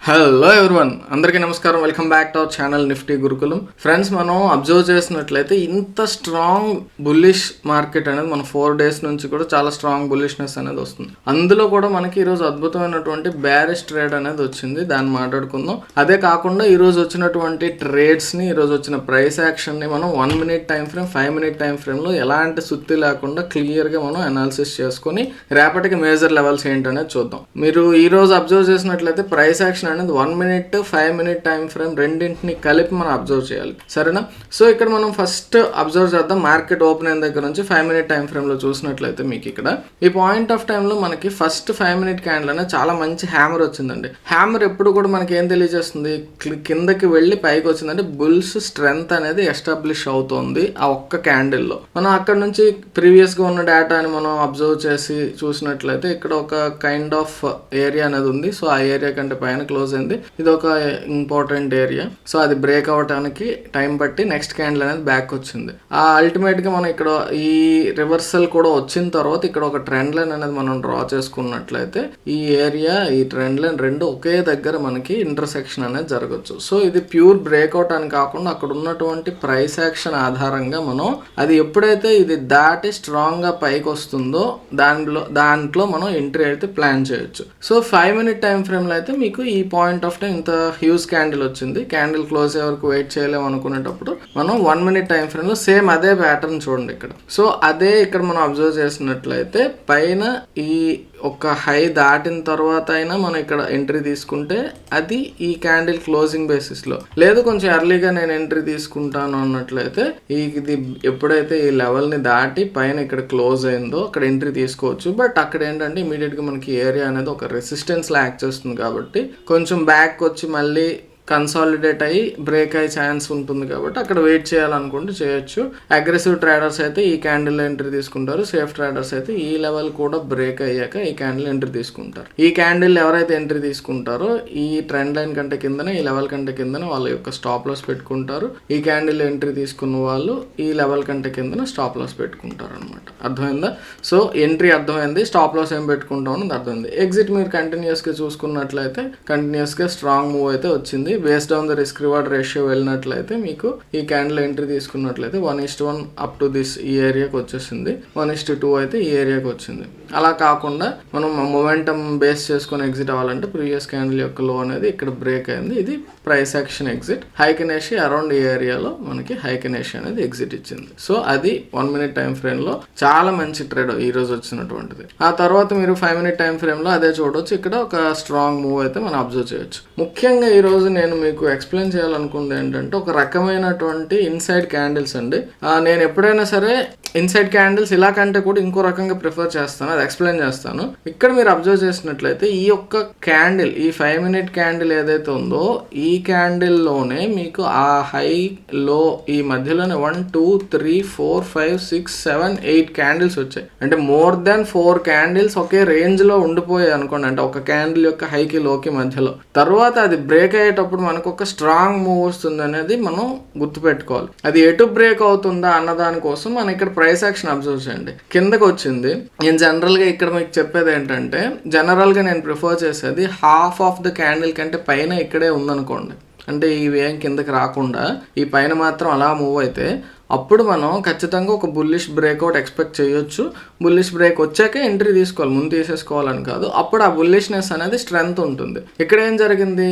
Hello everyone, అందరికీ నమస్కారం. Welcome back to our channel Nifty Gurukulam. Friends, మనం అబ్జర్వ్ చేసినట్లయితే ఇంత స్ట్రాంగ్ బుల్లిష్ మార్కెట్ అనేది మన 4 days నుంచి కూడా చాలా స్ట్రాంగ్ బుల్లిష్నెస్ అనేది వస్తుంది. అందులో కూడా మనకి ఈరోజు అద్భుతమైనటువంటి బ్యారిష్ ట్రేడ్ అనేది వచ్చింది, దాన్ని మాట్లాడుకుందాం. అదే కాకుండా ఈరోజు వచ్చినటువంటి ట్రేడ్స్ని, ఈరోజు వచ్చిన ప్రైస్ యాక్షన్ని మనం 1 minute time frame, 5 minute time ఫ్రేమ్లో ఎలాంటి సుత్తి లేకుండా క్లియర్గా మనం అనాలిసిస్ చేసుకొని రేపటికి మేజర్ లెవెల్స్ ఏంటనేది చూద్దాం. మీరు ఈరోజు అబ్జర్వ్ చేసినట్లయితే ప్రైస్ యాక్షన్ అనేది 1 minute, 5 minute టైం ఫ్రేమ్ రెండింటిని కలిపి మనం అబ్జర్వ్ చేయాలి, సరేనా? సో ఇక్కడ మనం ఫస్ట్ అబ్జర్వ్ చేద్దాం. మార్కెట్ ఓపెన్ అయిన దగ్గర నుంచి 5 minute టైం ఫ్రేమ్ లో చూసినట్లయితే మీకు ఇక్కడ ఈ పాయింట్ ఆఫ్ టైంలో మనకి ఫస్ట్ 5 minute క్యాండిల్ అనేది చాలా మంచి హ్యామర్ వచ్చిందండి. హ్యామర్ ఎప్పుడు కూడా మనకి ఏం తెలియజేస్తుంది? కిందకి వెళ్ళి పైకి వచ్చిందంటే బుల్స్ స్ట్రెంగ్త్ అనేది ఎస్టాబ్లిష్ అవుతుంది ఆ ఒక్క క్యాండిల్లో. మనం అక్కడ నుంచి ప్రీవియస్ గా ఉన్న డేటాని మనం అబ్జర్వ్ చేసి చూసినట్లయితే ఇక్కడ ఒక కైండ్ ఆఫ్ ఏరియా అనేది ఉంది. సో ఆ ఏరియా కంటే పైన క్లోజ్ అయింది. ఇది ఒక ఇంపార్టెంట్ ఏరియా. సో అది బ్రేక్ అవ్వడానికి టైం బట్టి నెక్స్ట్ క్యాండిల్ అనేది బ్యాక్ వచ్చింది. ఆ అల్టిమేట్ గా మనం ఇక్కడ ఈ రివర్సల్ కూడా వచ్చిన తర్వాత ఇక్కడ ఒక ట్రెండ్ లైన్ అనేది మనం డ్రా చేసుకున్నట్లయితే ఈ ఏరియా, ఈ ట్రెండ్ లైన్ రెండు ఒకే దగ్గర మనకి ఇంటర్సెక్షన్ అనేది జరగచ్చు. సో ఇది ప్యూర్ బ్రేక్అవుట్ అని కాకుండా అక్కడ ఉన్నటువంటి ప్రైస్ యాక్షన్ ఆధారంగా మనం అది ఎప్పుడైతే ఇది దాటి స్ట్రాంగ్ గా పైకి వస్తుందో దాంట్లో మనం ఎంట్రీ అయితే ప్లాన్ చేయొచ్చు. సో 5 minute టైం ఫ్రేమ్ లో అయితే మీకు ఈ పాయింట్ ఆఫ్ టైం ఇంత హ్యూజ్ క్యాండిల్ వచ్చింది. క్యాండిల్ క్లోజ్ అయ్యే వరకు వెయిట్ చేయలేము అనుకునేటప్పుడు మనం 1 minute టైం ఫ్రేమ్ లో సేమ్ అదే ప్యాటర్న్ చూడండి ఇక్కడ. సో అదే ఇక్కడ మనం అబ్జర్వ్ చేసినట్లయితే పైన ఈ ఒక హై దాటిన తర్వాత అయినా మనం ఇక్కడ ఎంట్రీ తీసుకుంటే అది ఈ క్యాండిల్ క్లోజింగ్ బేసిస్ లో, లేదు కొంచెం ఎర్లీగా నేను ఎంట్రీ తీసుకుంటాను అన్నట్లయితే ఇది ఎప్పుడైతే ఈ లెవెల్ ని దాటి పైన ఇక్కడ క్లోజ్ అయిందో అక్కడ ఎంట్రీ తీసుకోవచ్చు. బట్ అక్కడ ఏంటంటే ఇమీడియట్ గా మనకి ఏరియా అనేది ఒక రెసిస్టెన్స్ లా యాక్ట్ చేస్తుంది కాబట్టి కొంచెం బ్యాక్ వచ్చి మళ్ళీ కన్సాలిడేట్ అయ్యి బ్రేక్ అయ్యే ఛాన్స్ ఉంటుంది కాబట్టి అక్కడ వెయిట్ చేయాలనుకుంటే చేయొచ్చు. అగ్రెసివ్ ట్రేడర్స్ అయితే ఈ క్యాండిల్ ఎంట్రీ తీసుకుంటారు. సేఫ్ ట్రేడర్స్ అయితే ఈ లెవెల్ కూడా బ్రేక్ అయ్యాక ఈ క్యాండిల్ ఎంట్రీ తీసుకుంటారు. ఈ క్యాండిల్ ఎవరైతే ఎంట్రీ తీసుకుంటారో ఈ ట్రెండ్ లైన్ కంటే కిందనే, ఈ లెవెల్ కంటే కిందనే వాళ్ళ యొక్క స్టాప్ లాస్ పెట్టుకుంటారు. ఈ క్యాండిల్ ఎంట్రీ తీసుకున్న వాళ్ళు ఈ లెవెల్ కంటే కిందనే స్టాప్ లాస్ పెట్టుకుంటారు అనమాట. అర్థమైందా? సో ఎంట్రీ అర్థమైంది, స్టాప్ లాస్ ఏం పెట్టుకుంటాం అనేది అర్థమైంది. ఎగ్జిట్ మీరు కంటిన్యూస్ గా చూసుకున్నట్లయితే కంటిన్యూస్ గా స్ట్రాంగ్ మూవ్ అయితే వచ్చింది. Based on the risk reward ratio వెళ్ళినట్లయితే మీకు ఈ క్యాండిల్ ఎంట్రీ తీసుకున్నట్లయితే 1:1 అప్ టు దిస్ ఈ ఏరియాకి వచ్చేసింది, 1:2 అయితే ఈ ఏరియాకి వచ్చింది. అలా కాకుండా మనం మొమెంటం బేస్ చేసుకొని ఎగ్జిట్ అవ్వాలంటే ప్రీవియస్ క్యాండిల్ యొక్క లో అనేది ఇక్కడ బ్రేక్ అయింది. ఇది ప్రైస్ యాక్షన్ ఎగ్జిట్. హైకనేషి అరౌండ్ ఈ ఏరియాలో మనకి హైకనేషి అనేది ఎగ్జిట్ ఇచ్చింది. సో అది 1 minute టైం ఫ్రేమ్ లో చాలా మంచి ట్రేడ్ ఈ రోజు వచ్చినటువంటిది. ఆ తర్వాత మీరు 5 minute టైం ఫ్రేమ్ లో అదే చూడవచ్చు. ఇక్కడ ఒక స్ట్రాంగ్ మూవ్ అయితే మనం అబ్జర్వ్ చేయొచ్చు. ముఖ్యంగా ఈ రోజు నేను మీకు ఎక్స్ప్లెయిన్ చేయాలనుకుంది ఏంటంటే ఒక రకమైనటువంటి ఇన్సైడ్ క్యాండిల్స్ అండి. నేను ఎప్పుడైనా సరే ఇన్సైడ్ క్యాండిల్స్ ఇలా కంటే కూడా ఇంకో రకంగా ప్రిఫర్ చేస్తాను, అది ఎక్స్ప్లెయిన్ చేస్తాను. ఇక్కడ మీరు అబ్జర్వ్ చేసినట్లయితే ఈ యొక్క క్యాండిల్, ఈ 5 minute క్యాండిల్ ఏదైతే ఉందో ఈ క్యాండిల్ లోనే మీకు ఆ హై లో ఈ మధ్యలోనే 1 2 3 4 5 6 7 8 క్యాండిల్స్ వచ్చాయి. అంటే మోర్ దాన్ 4 క్యాండిల్స్ ఒకే రేంజ్ లో ఉండిపోయాయి అనుకోండి. అంటే ఒక క్యాండిల్ యొక్క హైకి లోకి మధ్యలో తర్వాత అది బ్రేక్ అయ్యేటప్పుడు మనకు ఒక స్ట్రాంగ్ మూవ్ వస్తుంది అనేది మనం గుర్తుపెట్టుకోవాలి. అది ఎటు బ్రేక్ అవుతుందా అన్నదాని కోసం మనం ఇక్కడ ప్రైస్ యాక్షన్ అబ్జర్వ్ చేయండి. కిందకి వచ్చింది. నేను జనరల్ గా ఇక్కడ మీకు చెప్పేది ఏంటంటే జనరల్ గా నేను ప్రిఫర్ చేసేది హాఫ్ ఆఫ్ ద క్యాండిల్ కంటే పైన ఇక్కడే ఉందనుకోండి, అంటే ఇవి ఏం కిందకి రాకుండా ఈ పైన మాత్రం అలా మూవ్ అయితే అప్పుడు మనం ఖచ్చితంగా ఒక బుల్లిష్ బ్రేక్అవుట్ ఎక్స్పెక్ట్ చేయొచ్చు. బుల్లిష్ బ్రేక్ వచ్చాక ఎంట్రీ తీసుకోవాలి, ముందు తీసేసుకోవాలని కాదు. అప్పుడు ఆ బుల్లిష్నెస్ అనేది స్ట్రెంగ్త్ ఉంటుంది. ఇక్కడ ఏం జరిగింది?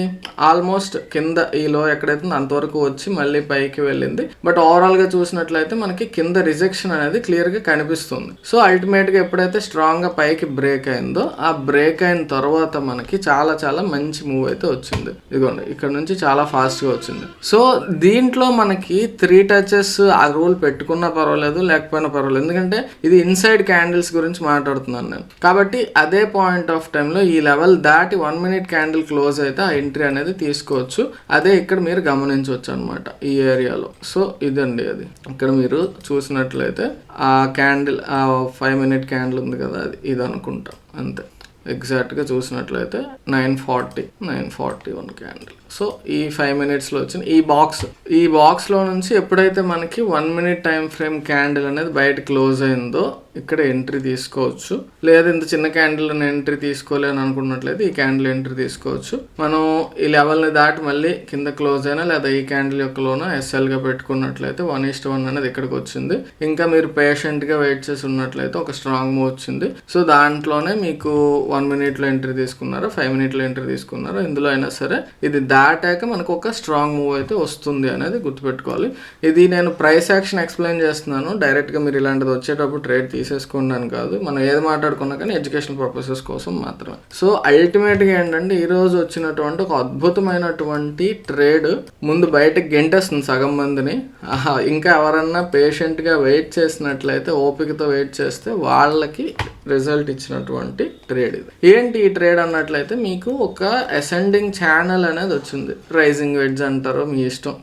ఆల్మోస్ట్ కింద ఈ లో ఎక్కడైతే అంతవరకు వచ్చి మళ్ళీ పైకి వెళ్ళింది. బట్ ఓవరాల్ గా చూసినట్లయితే మనకి కింద రిజెక్షన్ అనేది క్లియర్ గా కనిపిస్తుంది. సో అల్టిమేట్ గా ఎప్పుడైతే స్ట్రాంగ్ గా పైకి బ్రేక్ అయిందో ఆ బ్రేక్ అయిన తర్వాత మనకి చాలా చాలా మంచి మూవ్ అయితే వచ్చింది. ఇదిగోండి ఇక్కడ నుంచి చాలా ఫాస్ట్ గా వచ్చింది. సో దీంట్లో మనకి 3 touches ఆ రూల్ పెట్టుకున్నా పర్వాలేదు, లేకపోయినా పర్వాలేదు, ఎందుకంటే ఇది ఇన్సైడ్ క్యాండిల్స్ గురించి మాట్లాడుతున్నాను నేను. కాబట్టి అదే పాయింట్ ఆఫ్ టైంలో ఈ లెవెల్ దాటి 1 minute క్యాండిల్ క్లోజ్ అయితే ఆ ఎంట్రీ అనేది తీసుకోవచ్చు. అదే ఇక్కడ మీరు గమనించవచ్చు అనమాట ఈ ఏరియాలో. సో ఇదండి అది. ఇక్కడ మీరు చూసినట్లయితే ఆ క్యాండిల్, ఆ 5 minute క్యాండిల్ ఉంది కదా, అది ఇది అనుకుంటా అంతే. ఎగ్జాక్ట్గా చూసినట్లయితే 9:40 9:41 క్యాండిల్. సో ఈ 5 minutesలో వచ్చింది ఈ బాక్స్లో నుంచి ఎప్పుడైతే మనకి 1 minute టైం ఫ్రేమ్ క్యాండిల్ అనేది బయట క్లోజ్ అయిందో ఇక్కడ ఎంట్రీ తీసుకోవచ్చు. లేదా ఇంత చిన్న క్యాండిల్ ఎంట్రీ తీసుకోలేని అనుకున్నట్లయితే ఈ క్యాండిల్ ఎంట్రీ తీసుకోవచ్చు. మనం ఈ లెవెల్ని దాటి మళ్ళీ కింద క్లోజ్ అయినా లేదా ఈ క్యాండిల్ యొక్క లోన ఎస్ఎల్గా పెట్టుకున్నట్లయితే 1:1 అనేది ఇక్కడికి వచ్చింది. ఇంకా మీరు పేషెంట్గా వెయిట్ చేసి ఉన్నట్లయితే ఒక స్ట్రాంగ్ మూవ్ వచ్చింది. సో దాంట్లోనే మీకు 1 minuteలో ఎంట్రీ తీసుకున్నారో 5 minuteలో ఎంట్రీ తీసుకున్నారో ఇందులో అయినా సరే ఇది దాటాక మనకు ఒక స్ట్రాంగ్ మూవ్ అయితే వస్తుంది అనేది గుర్తుపెట్టుకోవాలి. ఇది నేను ప్రైస్ యాక్షన్ ఎక్స్ప్లెయిన్ చేస్తున్నాను. డైరెక్ట్గా మీరు ఇలాంటిది వచ్చేటప్పుడు ట్రేడ్ తీసేసుకోండి అని కాదు. మనం ఏది మాట్లాడుకున్నా కానీ ఎడ్యుకేషన్ పర్పసెస్ కోసం మాత్రమే. సో అల్టిమేట్గా ఏంటంటే ఈరోజు వచ్చినటువంటి ఒక అద్భుతమైనటువంటి ట్రేడ్ ముందు బయటకు గెంటేస్తుంది సగం మందిని. ఇంకా ఎవరన్నా పేషెంట్గా వెయిట్ చేసినట్లయితే ఓపికతో వెయిట్ చేస్తే వాళ్ళకి రిజల్ట్ ఇచ్చినటువంటి ట్రేడ్ ఇది. ఏంటి ఈ ట్రేడ్ అన్నట్లయితే మీకు ఒక అసెండింగ్ ఛానల్ అనేది వచ్చింది. రైజింగ్ వెడ్జ్ అంటారు మీ ఇష్టం,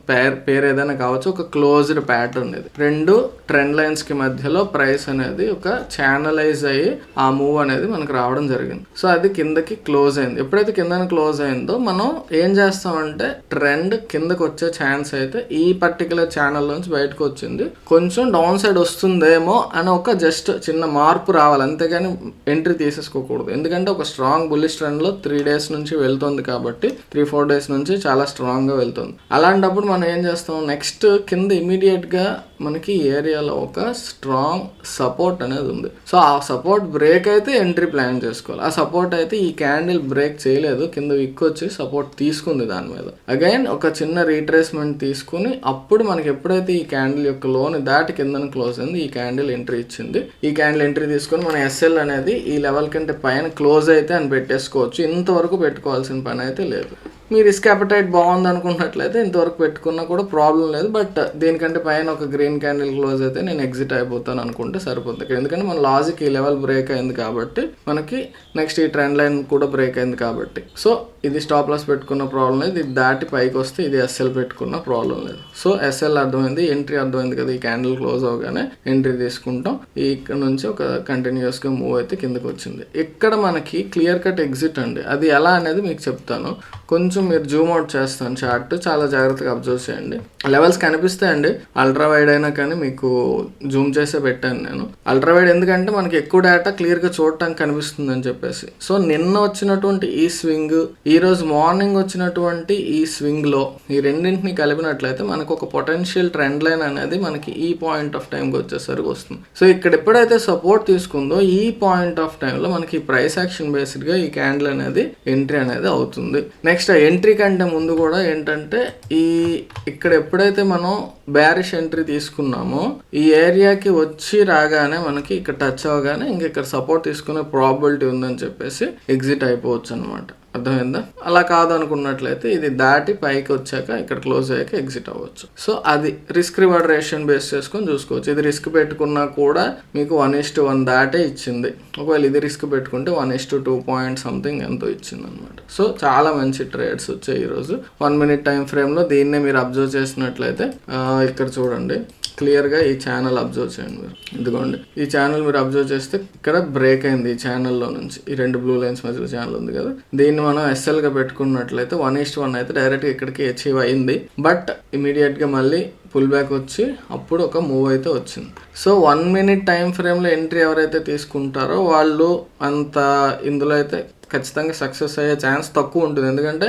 పేరు ఏదైనా కావచ్చు. ఒక క్లోజ్డ్ ప్యాటర్న్ ఇది. 2 ట్రెండ్ లైన్స్ కి మధ్యలో ప్రైస్ అనేది ఒక ఛానలైజ్ అయ్యి ఆ మూవ్ అనేది మనకు రావడం జరిగింది. సో అది కిందకి క్లోజ్ అయింది. ఎప్పుడైతే కింద క్లోజ్ అయిందో మనం ఏం చేస్తామంటే ట్రెండ్ కిందకి వచ్చే ఛాన్స్ అయితే ఈ పర్టికులర్ ఛానల్ నుంచి బయటకు వచ్చింది. కొంచెం డౌన్ సైడ్ వస్తుందేమో అని ఒక జస్ట్ చిన్న మార్పు రావాలి, అంతేగాని ఎంట్రీ తీసేసుకోకూడదు. ఎందుకంటే ఒక స్ట్రాంగ్ బుల్లిష్ ట్రెండ్ లో 3 days నుంచి వెళ్తుంది కాబట్టి 3-4 days నుంచి చాలా స్ట్రాంగ్ గా వెళ్తుంది. అలాంటప్పుడు మనం ఏం చేస్తాం, నెక్స్ట్ కింద ఇమీడియట్ గా మనకి ఏరియాలో ఒక స్ట్రాంగ్ సపోర్ట్ అనేది ఉంది. సో ఆ సపోర్ట్ బ్రేక్ అయితే ఎంట్రీ ప్లాన్ చేసుకోవాలి. ఆ సపోర్ట్ అయితే ఈ క్యాండిల్ బ్రేక్ చేయలేదు, కింద విక్ వచ్చి సపోర్ట్ తీసుకుంది. దాని మీద అగైన్ ఒక చిన్న రీట్రేస్మెంట్ తీసుకుని అప్పుడు మనకి ఎప్పుడైతే ఈ క్యాండిల్ యొక్క లోని దాటి కింద క్లోజ్ అయింది, ఈ క్యాండిల్ ఎంట్రీ ఇచ్చింది. ఈ క్యాండిల్ ఎంట్రీ తీసుకొని మన ఎస్ఎల్ అనేది ఈ లెవెల్ కంటే పైన క్లోజ్ అయితే అని పెట్టేసుకోవచ్చు. ఇంతవరకు పెట్టుకోవాల్సిన పని అయితే లేదు. మీ రిస్క్ అపెటైట్ బాగుంది అనుకున్నట్లయితే ఇంతవరకు పెట్టుకున్నా కూడా ప్రాబ్లం లేదు. బట్ దీనికంటే పైన ఒక గ్రీన్ క్యాండిల్ క్లోజ్ అయితే నేను ఎగ్జిట్ అయిపోతాను అనుకుంటే సరిపోతుంది. ఎందుకంటే మన లాజిక్ ఈ లెవెల్ బ్రేక్ అయింది కాబట్టి మనకి నెక్స్ట్ ఈ ట్రెండ్ లైన్ కూడా బ్రేక్ అయింది కాబట్టి సో ఇది స్టాప్ లాస్ పెట్టుకున్న ప్రాబ్లం లేదు. ఇది దాటి పైకి వస్తే ఇది ఎస్ఎల్ పెట్టుకున్న ప్రాబ్లం లేదు. సో ఎస్ఎల్ అర్థమైంది, ఎంట్రీ అర్థమైంది కదా. ఈ క్యాండిల్ క్లోజ్ అవగానే ఎంట్రీ తీసుకుంటాం. ఇక్కడ నుంచి ఒక కంటిన్యూస్గా మూవ్ అయితే కిందకి వచ్చింది. ఇక్కడ మనకి క్లియర్ కట్ ఎగ్జిట్ అండి. అది ఎలా అనేది మీకు చెప్తాను. కొంచెం మీరు జూమ్ అవుట్ చేస్తాను చార్ట్, చాలా జాగ్రత్తగా అబ్జర్వ్ చేయండి. లెవెల్స్ కనిపిస్తాయండి. అల్ట్రా వైడ్ అయినా కానీ మీకు జూమ్ చేసే పెట్టాను నేను. అల్ట్రా వైడ్ ఎందుకంటే మనకి ఎక్కువ డేటా క్లియర్గా చూడటానికి కనిపిస్తుంది అని చెప్పేసి. సో నిన్న వచ్చినటువంటి ఈ స్వింగ్, ఈ రోజు మార్నింగ్ వచ్చినటువంటి ఈ స్వింగ్ లో ఈ రెండింటిని కలిపినట్లయితే మనకు ఒక పొటెన్షియల్ ట్రెండ్ లైన్ అనేది మనకి ఈ పాయింట్ ఆఫ్ టైంకి వచ్చేసరికి వస్తుంది. సో ఇక్కడ ఎప్పుడైతే సపోర్ట్ తీసుకుందో ఈ పాయింట్ ఆఫ్ టైంలో మనకి ప్రైస్ యాక్షన్ బేస్డ్ గా ఈ క్యాండిల్ అనేది ఎంట్రీ అనేది అవుతుంది. నెక్స్ట్ ఎంట్రీ కంటే ముందు కూడా ఏంటంటే ఇక్కడ ఎప్పుడైతే మనం బ్యారిష్ ఎంట్రీ తీసుకున్నామో ఈ ఏరియాకి వచ్చి రాగానే మనకి ఇక్కడ టచ్ అవగానే ఇంక ఇక్కడ సపోర్ట్ తీసుకునే ప్రాబిలిటీ ఉందని చెప్పేసి ఎగ్జిట్ అయిపోవచ్చు అనమాట. అర్థమైందా? అలా కాదు అనుకున్నట్లయితే ఇది దాటి పైకి వచ్చాక ఇక్కడ క్లోజ్ అయ్యాక ఎగ్జిట్ అవ్వచ్చు. సో అది రిస్క్ రివార్డ్ రేషన్ బేస్ చేసుకొని చూసుకోవచ్చు. ఇది రిస్క్ పెట్టుకున్నా కూడా మీకు 1:1 దాటే ఇచ్చింది. ఒకవేళ ఇది రిస్క్ పెట్టుకుంటే 1:2 పాయింట్ సంథింగ్ ఎంతో ఇచ్చింది అనమాట. సో చాలా మంచి ట్రేడ్స్ వచ్చాయి ఈరోజు 1 minute టైం ఫ్రేమ్లో. దీన్నే మీరు అబ్జర్వ్ చేసినట్లయితే ఇక్కడ చూడండి, క్లియర్గా ఈ ఛానల్ అబ్జర్వ్ చేయండి మీరు. ఇదిగోండి ఈ ఛానల్ మీరు అబ్జర్వ్ చేస్తే ఇక్కడ బ్రేక్ అయింది. ఈ ఛానల్లో నుంచి ఈ 2 బ్లూ లైన్స్ మధ్యలో ఛానల్ ఉంది కదా, దీన్ని మనం ఎస్ఎల్గా పెట్టుకున్నట్లయితే 1:1 అయితే డైరెక్ట్గా ఇక్కడికి అచీవ్ అయింది. బట్ ఇమీడియట్గా మళ్ళీ పుల్ బ్యాక్ వచ్చి అప్పుడు ఒక మూవ్ అయితే వచ్చింది. సో 1 minute టైం ఫ్రేమ్లో ఎంట్రీ ఎవరైతే తీసుకుంటారో వాళ్ళు అంత ఇందులో అయితే ఖచ్చితంగా సక్సెస్ అయ్యే ఛాన్స్ తక్కువ ఉంటుంది. ఎందుకంటే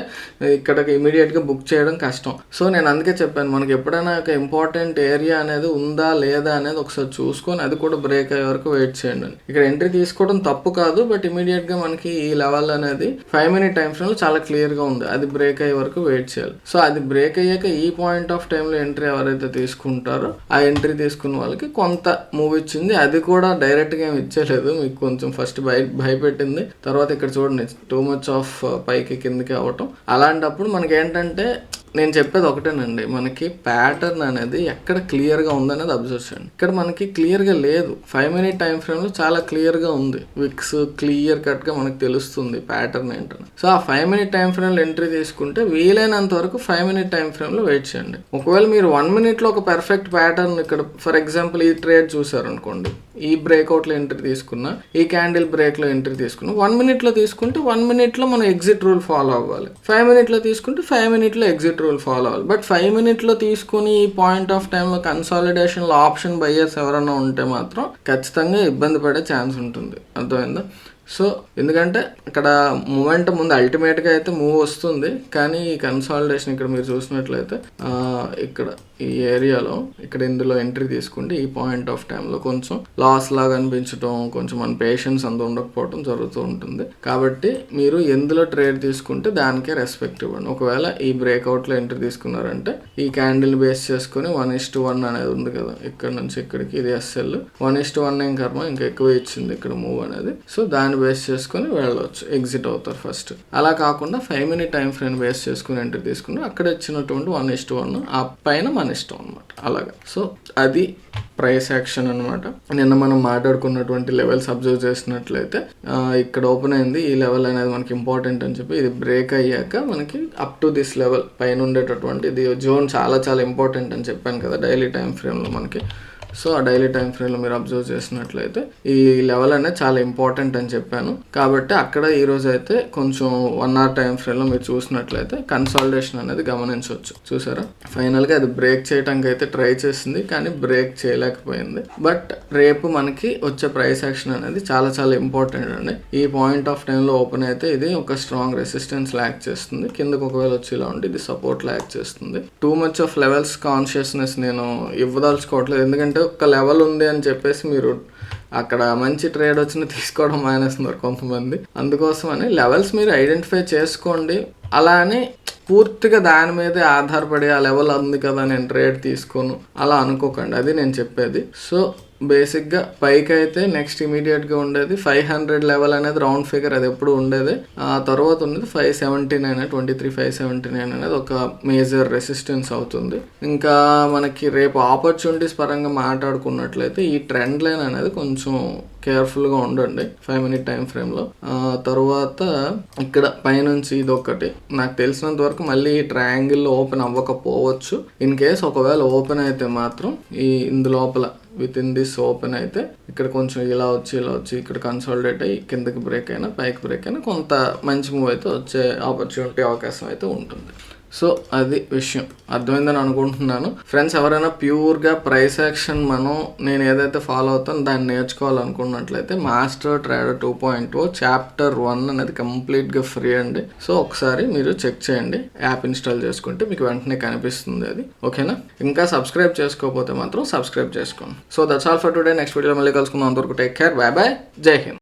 ఇక్కడికి ఇమీడియట్గా బుక్ చేయడం కష్టం. సో నేను అందుకే చెప్పాను, మనకి ఎప్పుడైనా ఒక ఇంపార్టెంట్ ఏరియా అనేది ఉందా లేదా అనేది ఒకసారి చూసుకొని అది కూడా బ్రేక్ అయ్యే వరకు వెయిట్ చేయండి. ఇక్కడ ఎంట్రీ తీసుకోవడం తప్పు కాదు, బట్ ఇమీడియట్గా మనకి ఈ లెవెల్ అనేది 5 minute టైం ఫ్రేమ్లో చాలా క్లియర్గా ఉంది. అది బ్రేక్ అయ్యే వరకు వెయిట్ చేయాలి. సో అది బ్రేక్ అయ్యాక ఈ పాయింట్ ఆఫ్ టైంలో ఎంట్రీ ఎవరైతే తీసుకుంటారో ఆ ఎంట్రీ తీసుకున్న వాళ్ళకి కొంత మూవ్ ఇచ్చింది. అది కూడా డైరెక్ట్గా ఏమి ఇచ్చేలేదు, మీకు కొంచెం ఫస్ట్ భయపెట్టింది. తర్వాత ఇక్కడ చూడండి టూ మచ్ ఆఫ్ పైకి కిందకి అవ్వటం. అలాంటప్పుడు మనకి ఏంటంటే నేను చెప్పేది ఒకటేనండి, మనకి ప్యాటర్న్ అనేది ఎక్కడ క్లియర్గా ఉందనేది అబ్జర్వ్ చేయండి. ఇక్కడ మనకి క్లియర్గా లేదు. 5 minute టైం ఫ్రేమ్లో చాలా క్లియర్గా ఉంది. విక్స్ క్లియర్ కట్గా మనకు తెలుస్తుంది ప్యాటర్న్ ఏంటని. సో ఆ 5 minute టైం ఫ్రేమ్లో ఎంట్రీ తీసుకుంటే వీలైనంత వరకు 5 minute టైం ఫ్రేమ్లో వెయిట్ చేయండి. ఒకవేళ మీరు 1 minuteలో ఒక పర్ఫెక్ట్ ప్యాటర్న్ ఇక్కడ ఫర్ ఎగ్జాంపుల్ ఈ ట్రేడ్ చూసారనుకోండి, ఈ బ్రేక్అవుట్లో ఎంట్రీ తీసుకున్నా, ఈ క్యాండిల్ బ్రేక్లో ఎంట్రీ తీసుకున్నా, 1 minute తీసుకుంటే 1 minute మనం ఎగ్జిట్ రూల్ ఫాలో అవ్వాలి. 5 minute తీసుకుంటే 5 minute ఎగ్జిట్ రూల్ ఫాలో అవ్వాలి. బట్ 5 minute తీసుకుని ఈ పాయింట్ ఆఫ్ టైంలో కన్సాలిడేషన్లో ఆప్షన్ బయ్యర్స్ ఎవరైనా ఉంటే మాత్రం ఖచ్చితంగా ఇబ్బంది పడే ఛాన్స్ ఉంటుంది. అర్థమైందా? సో ఎందుకంటే అక్కడ మూమెంట్ ముందు అల్టిమేట్గా అయితే మూవ్ వస్తుంది, కానీ ఈ కన్సాలిడేషన్ ఇక్కడ మీరు చూసినట్లయితే ఇక్కడ ఈ ఏరియాలో ఇక్కడ ఇందులో ఎంట్రీ తీసుకుంటే ఈ పాయింట్ ఆఫ్ టైంలో కొంచెం లాస్ లాగా అనిపించడం, కొంచెం మన పేషెన్స్ అంత ఉండకపోవడం జరుగుతూ ఉంటుంది. కాబట్టి మీరు ఎందులో ట్రేడ్ తీసుకుంటే దానికే రెస్పెక్ట్ ఇవ్వండి. ఒకవేళ ఈ బ్రేక్అవుట్లో ఎంట్రీ తీసుకున్నారంటే ఈ క్యాండిల్ బేస్ చేసుకుని 1:1 అనేది ఉంది కదా, ఇక్కడ నుంచి ఇక్కడికి ఇది SL 1:1 ఏం కర్మ ఇంకా ఎక్కువ ఇచ్చింది ఇక్కడ మూవ్ అనేది. సో దాన్ని బేస్ చేసుకుని వెళ్ళవచ్చు, ఎగ్జిట్ అవుతారు ఫస్ట్. అలా కాకుండా 5 minute టైం ఫ్రేమ్ బేస్ చేసుకుని ఎంట్రీ తీసుకుని అక్కడ ఇచ్చినటువంటి 1:1 ఆ పైన మన ఇష్టం అనమాట. అలాగా. సో అది ప్రైస్ యాక్షన్ అనమాట. నిన్న మనం మాట్లాడుకున్నటువంటి లెవెల్స్ అబ్జర్వ్ చేసినట్లయితే ఇక్కడ ఓపెన్ అయింది, ఈ లెవెల్ అనేది మనకి ఇంపార్టెంట్ అని చెప్పి ఇది బ్రేక్ అయ్యాక మనకి అప్ టు దిస్ లెవెల్ పైన ఉండేటటువంటి ఇది జోన్ చాలా చాలా ఇంపార్టెంట్ అని చెప్పాను కదా డైలీ టైం ఫ్రేమ్లో మనకి. సో ఆ డైలీ టైం ఫ్రేమ్లో మీరు అబ్జర్వ్ చేసినట్లయితే ఈ లెవెల్ అనేది చాలా ఇంపార్టెంట్ అని చెప్పాను. కాబట్టి అక్కడ ఈరోజు అయితే కొంచెం 1 hour టైం ఫ్రేమ్లో మీరు చూసినట్లయితే కన్సాలిడేషన్ అనేది గమనించవచ్చు. చూసారా, ఫైనల్గా అది బ్రేక్ చేయడానికి అయితే ట్రై చేసింది, కానీ బ్రేక్ చేయలేకపోయింది. బట్ రేపు మనకి వచ్చే ప్రైస్ యాక్షన్ అనేది చాలా చాలా ఇంపార్టెంట్ అండి. ఈ పాయింట్ ఆఫ్ టైంలో ఓపెన్ అయితే ఇది ఒక స్ట్రాంగ్ రెసిస్టెన్స్ ల్యాక్ చేస్తుంది, కిందకు ఒకవేళ వచ్చి ఇలా ఉంటే ఇది సపోర్ట్ ల్యాక్ చేస్తుంది. Too much of levels consciousness నేను ఇవ్వదలుచుకోవట్లేదు, ఎందుకంటే ఒక లెవెల్ ఉంది అని చెప్పేసి మీరు అక్కడ మంచి ట్రేడ్ వచ్చిన తీసుకోవడం మానేస్తున్నారు కొంతమంది. అందుకోసమని లెవెల్స్ మీరు ఐడెంటిఫై చేసుకోండి. అలా అని పూర్తిగా దాని మీదే ఆధారపడి ఆ లెవెల్ ఉంది కదా నేను ట్రేడ్ తీసుకోను అలా అనుకోకండి, అది నేను చెప్పేది. సో బేసిక్గా పైకి అయితే నెక్స్ట్ ఇమీడియట్గా ఉండేది 500 లెవెల్ అనేది రౌండ్ ఫిగర్, అది ఎప్పుడు ఉండేది. ఆ తర్వాత ఉండేది 579 23,579 అనేది ఒక మేజర్ రెసిస్టెన్స్ అవుతుంది. ఇంకా మనకి రేపు ఆపర్చునిటీస్ పరంగా మాట్లాడుకున్నట్లయితే ఈ ట్రెండ్ లైన్ అనేది కొంచెం కేర్ఫుల్గా ఉండండి 5 minute టైం ఫ్రేమ్లో. తర్వాత ఇక్కడ పైనుంచి ఇది ఒకటి నాకు తెలిసినంత వరకు మళ్ళీ ఈ ట్రయాంగిల్లో ఓపెన్ అవ్వకపోవచ్చు. ఇన్ కేస్ ఒకవేళ ఓపెన్ అయితే మాత్రం ఈ ఇందులోపల విత్ ఇన్ దిస్ ఓపెన్ అయితే ఇక్కడ కొంచెం ఇలా వచ్చి ఇక్కడ కన్సాలిడేట్ అయ్యి కిందకి బ్రేక్ అయినా పైకి బ్రేక్ అయినా కొంత మంచి మూవ్ అయితే వచ్చే ఆపర్చునిటీ అవకాశం అయితే ఉంటుంది. సో అది విషయం అర్థమైందని అనుకుంటున్నాను. ఫ్రెండ్స్, ఎవరైనా ప్యూర్గా ప్రైస్ యాక్షన్ నేను ఏదైతే ఫాలో అవుతానో దాన్ని నేర్చుకోవాలనుకున్నట్లయితే మాస్టర్ ట్రేడర్ 2.0 చాప్టర్ 1 అనేది కంప్లీట్గా ఫ్రీ అండి. సో ఒకసారి మీరు చెక్ చేయండి, యాప్ ఇన్స్టాల్ చేసుకుంటే మీకు వెంటనే కనిపిస్తుంది అది. ఓకేనా? ఇంకా సబ్స్క్రైబ్ చేసుకోకపోతే మాత్రం సబ్స్క్రైబ్ చేసుకోండి. So that's all for today. Next వీడియోలో మళ్ళీ కలుసుకుందాం. అంతవరకు టేక్ కేర్, బాయ్ బాయ్, జై హింద్.